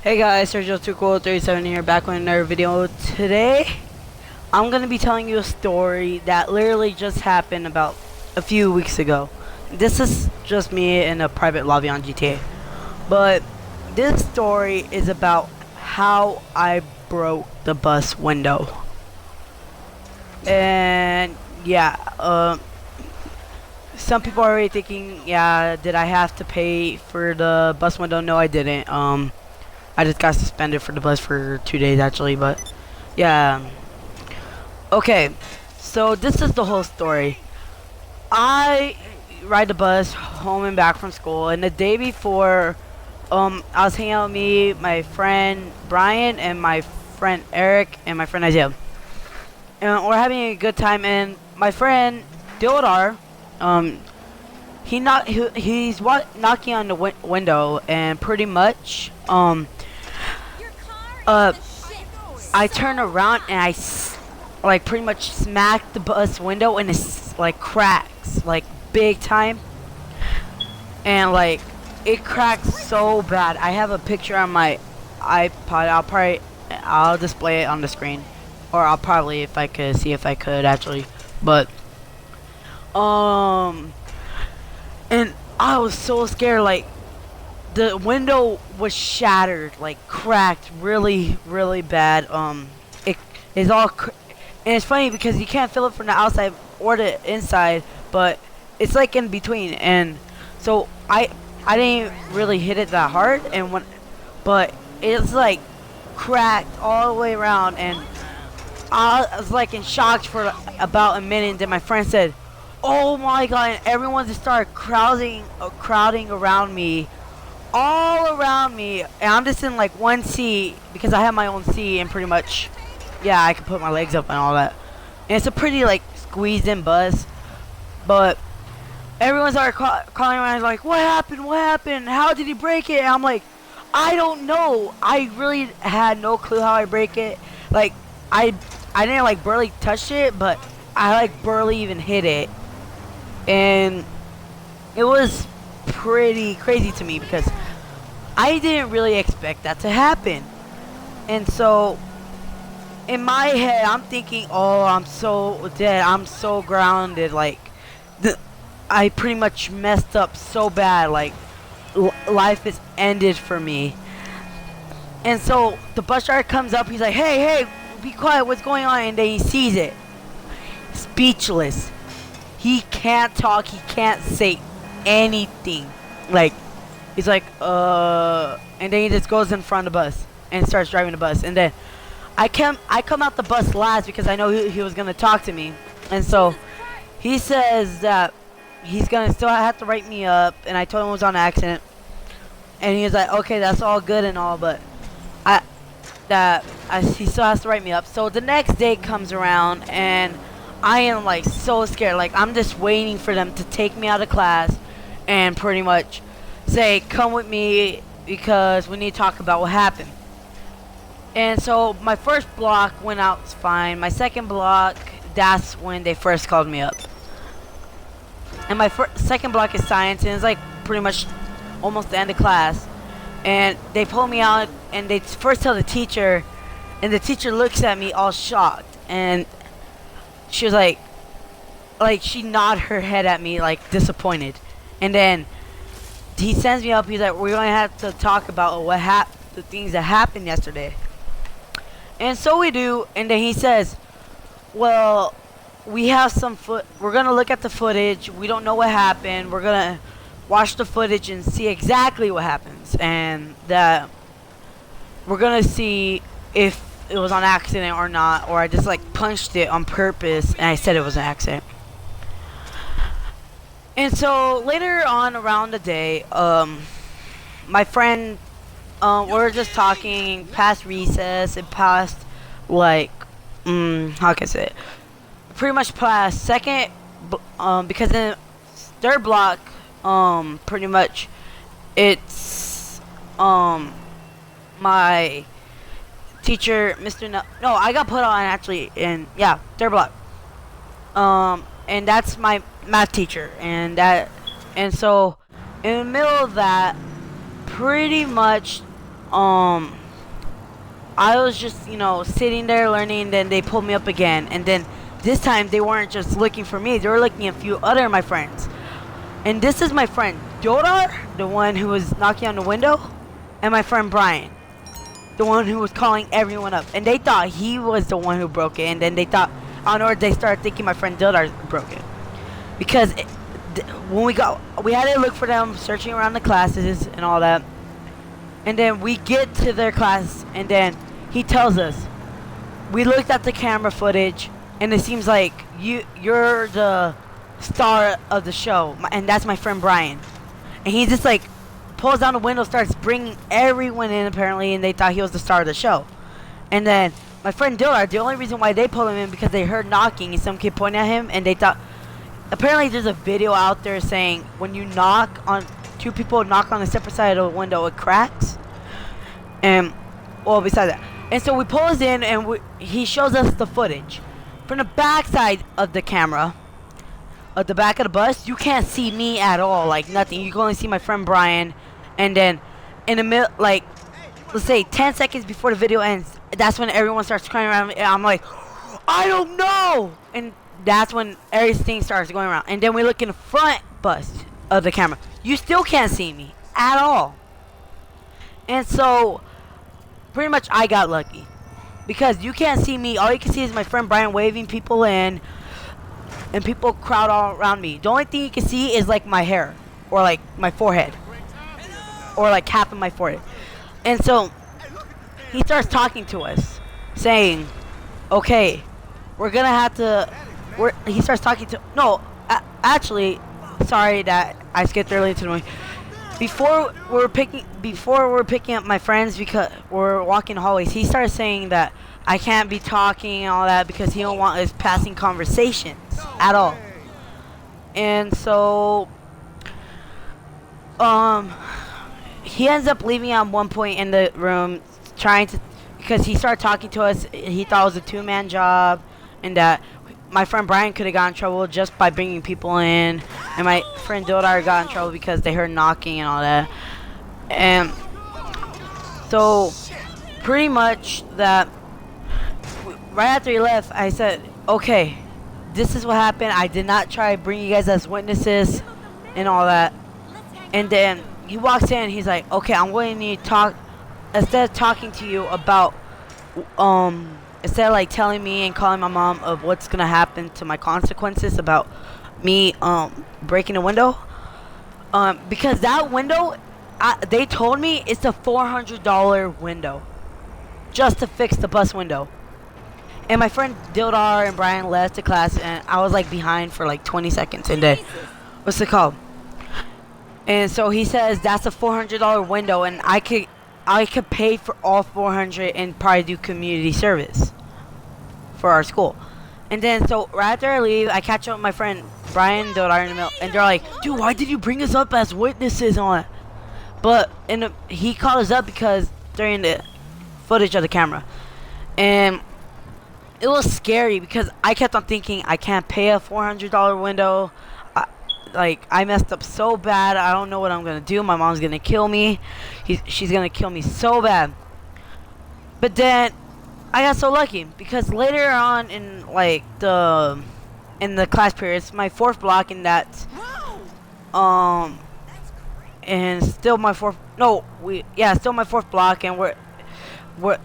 Hey guys, Sergio2Cool37 here, back with another video. Today, I'm gonna be telling you a story that literally just happened about a few weeks ago. This is just me in a private lobby on GTA. But this story is about how I broke the bus window. And yeah, some people are already thinking, yeah, did I have to pay for the bus window? No, I didn't. I just got suspended for the bus for 2 days actually, but yeah. Okay, so this is the whole story. I ride the bus home and back from school, and the day before, I was hanging out with me, my friend Brian, and my friend Eric, and my friend Isaiah. And we're having a good time, and my friend Dildar, he's knocking on the window, and pretty much, I turn around and I pretty much smack the bus window, and it's like cracks, like big time. And like it cracks so bad. I have a picture on my iPod. I'll display it on the screen, or I'll probably, if I could see if I could actually. But and I was so scared. Like the window was shattered, like cracked really bad. It is all and it's funny because you can't feel it from the outside or the inside, but it's like in between. And so I didn't really hit it that hard, but it's like cracked all the way around, and I was like in shock for about a minute. Then my friend said, "Oh my god!" And everyone just started crowding around me, all around me, and I'm just in like one seat because I have my own seat, and pretty much, yeah, I can put my legs up and all that. And it's a pretty like squeezed in bus, but everyone started calling around like, "What happened? What happened? How did he break it?" And I'm like, "I don't know. I really had no clue how I break it. Like, I didn't like barely touch it, but I like barely even hit it." And it was pretty crazy to me because I didn't really expect that to happen. And so in my head I'm thinking, oh, I'm so dead, I'm so grounded, like I pretty much messed up so bad, like life is ended for me. And so the bus driver comes up, he's like, hey, be quiet, what's going on? And then he sees it, speechless. He can't talk, he can't say anything. Like, he's like, and then he just goes in front of the bus and starts driving the bus. And then I come out the bus last because I know he was gonna talk to me. And so he says that he's gonna still have to write me up, and I told him it was on accident. And he was like, okay, that's all good and all, but he still has to write me up. So the next day comes around, and I am like so scared. Like, I'm just waiting for them to take me out of class and pretty much say, come with me because we need to talk about what happened. And so my first block went out fine. My second block, that's when they first called me up. And my second block is science, and it's like pretty much almost the end of class. And they pull me out, and they first tell the teacher, and the teacher looks at me all shocked, and she was like she nodded her head at me like disappointed. And then he sends me up, he's like, we're going to have to talk about the things that happened yesterday. And so we do, and then he says, well, we have we're going to look at the footage, we don't know what happened, we're going to watch the footage and see exactly what happens, and that we're going to see if it was on accident or not, or I just like punched it on purpose and I said it was an accident. And so later on around the day, my friend, we're just talking past recess and past like how can I say it, pretty much past second, because in third block, pretty much it's my teacher, Mr. No, I got put on actually in, yeah, third block. And that's my math teacher, and so in the middle of that, pretty much um I was just, sitting there learning, and then they pulled me up again. And then this time they weren't just looking for me, they were looking at a few other of my friends. And this is my friend Dodar, the one who was knocking on the window, and my friend Brian, the one who was calling everyone up. And they thought he was the one who broke it. And then they thought, I don't know, they started thinking my friend Dodar broke it. Because when we had to look for them, searching around the classes and all that. And then we get to their class, and then he tells us, we looked at the camera footage, and it seems like you're the star of the show, and that's my friend Brian. And he just like pulls down the window, starts bringing everyone in apparently, and they thought he was the star of the show. And then my friend Dillard, the only reason why they pulled him in because they heard knocking and some kid pointing at him, and they thought, apparently there's a video out there saying when you knock on, two people knock on the separate side of the window, it cracks. And well, besides that, and so we pull us in, and he shows us the footage from the back side of the camera, at the back of the bus. You can't see me at all, like nothing. You can only see my friend Brian. And then in the middle, like let's say 10 seconds before the video ends, that's when everyone starts crying around me, and I'm like, I don't know. And that's when everything starts going around. And then we look in the front bus of the camera, you still can't see me at all. And so pretty much I got lucky, because you can't see me. All you can see is my friend Brian waving people in, and people crowd all around me. The only thing you can see is like my hair, or like my forehead, or like half of my forehead. And so he starts talking to us, saying, okay, we're gonna have to, he starts talking to, no, actually, sorry that I skipped early to the movie. Before we're picking up my friends, because we're walking the hallways, he started saying that I can't be talking and all that because he don't want us passing conversations at all. And so he ends up leaving at one point in the room, because he started talking to us. He thought it was a two-man job, and that my friend Brian could have gotten in trouble just by bringing people in, and my friend Dodar got in trouble because they heard knocking and all that. And so pretty much that right after he left, I said, okay, this is what happened. I did not try to bring you guys as witnesses and all that. And then he walks in, he's like, okay, I'm going to talk, instead of talking to you about instead of like telling me and calling my mom of what's gonna happen to my consequences about me breaking the window, because that window, they told me it's a $400 window just to fix the bus window. And my friend Dildar and Brian left the class, and I was like behind for like 20 seconds, and then what's it called, and so he says that's a $400 window, and I could pay for all 400 and probably do community service for our school. And then so right after I leave, I catch up with my friend Brian Dodar in the middle, and they're like, dude, why did you bring us up as witnesses on it? But he called us up because during the footage of the camera, and it was scary because I kept on thinking I can't pay a $400 window. I messed up so bad. I don't know what I'm gonna do. My mom's gonna kill me. She's gonna kill me so bad. But then I got so lucky because later on in in the class periods, my fourth block, and that's and still my fourth still my fourth block, and we're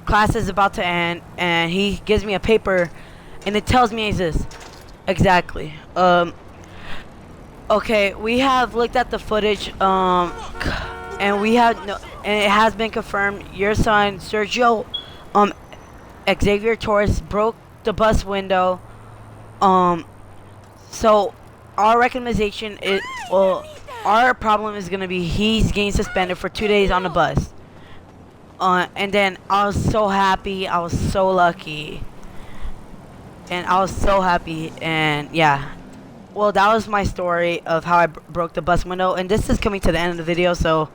class is about to end, and he gives me a paper, and it tells me this exactly. Okay, we have looked at the footage, and it has been confirmed. Your son, Sergio, Xavier Torres, broke the bus window. So our recommendation is, our problem is gonna be he's getting suspended for 2 days on the bus. And then I was so happy. I was so lucky, and I was so happy, and yeah. Well, that was my story of how I broke the bus window, and this is coming to the end of the video, so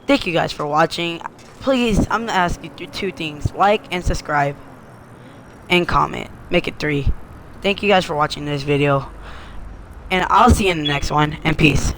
thank you guys for watching. Please, I'm going to ask you two things. Like and subscribe, and comment. Make it 3. Thank you guys for watching this video, and I'll see you in the next one, and peace.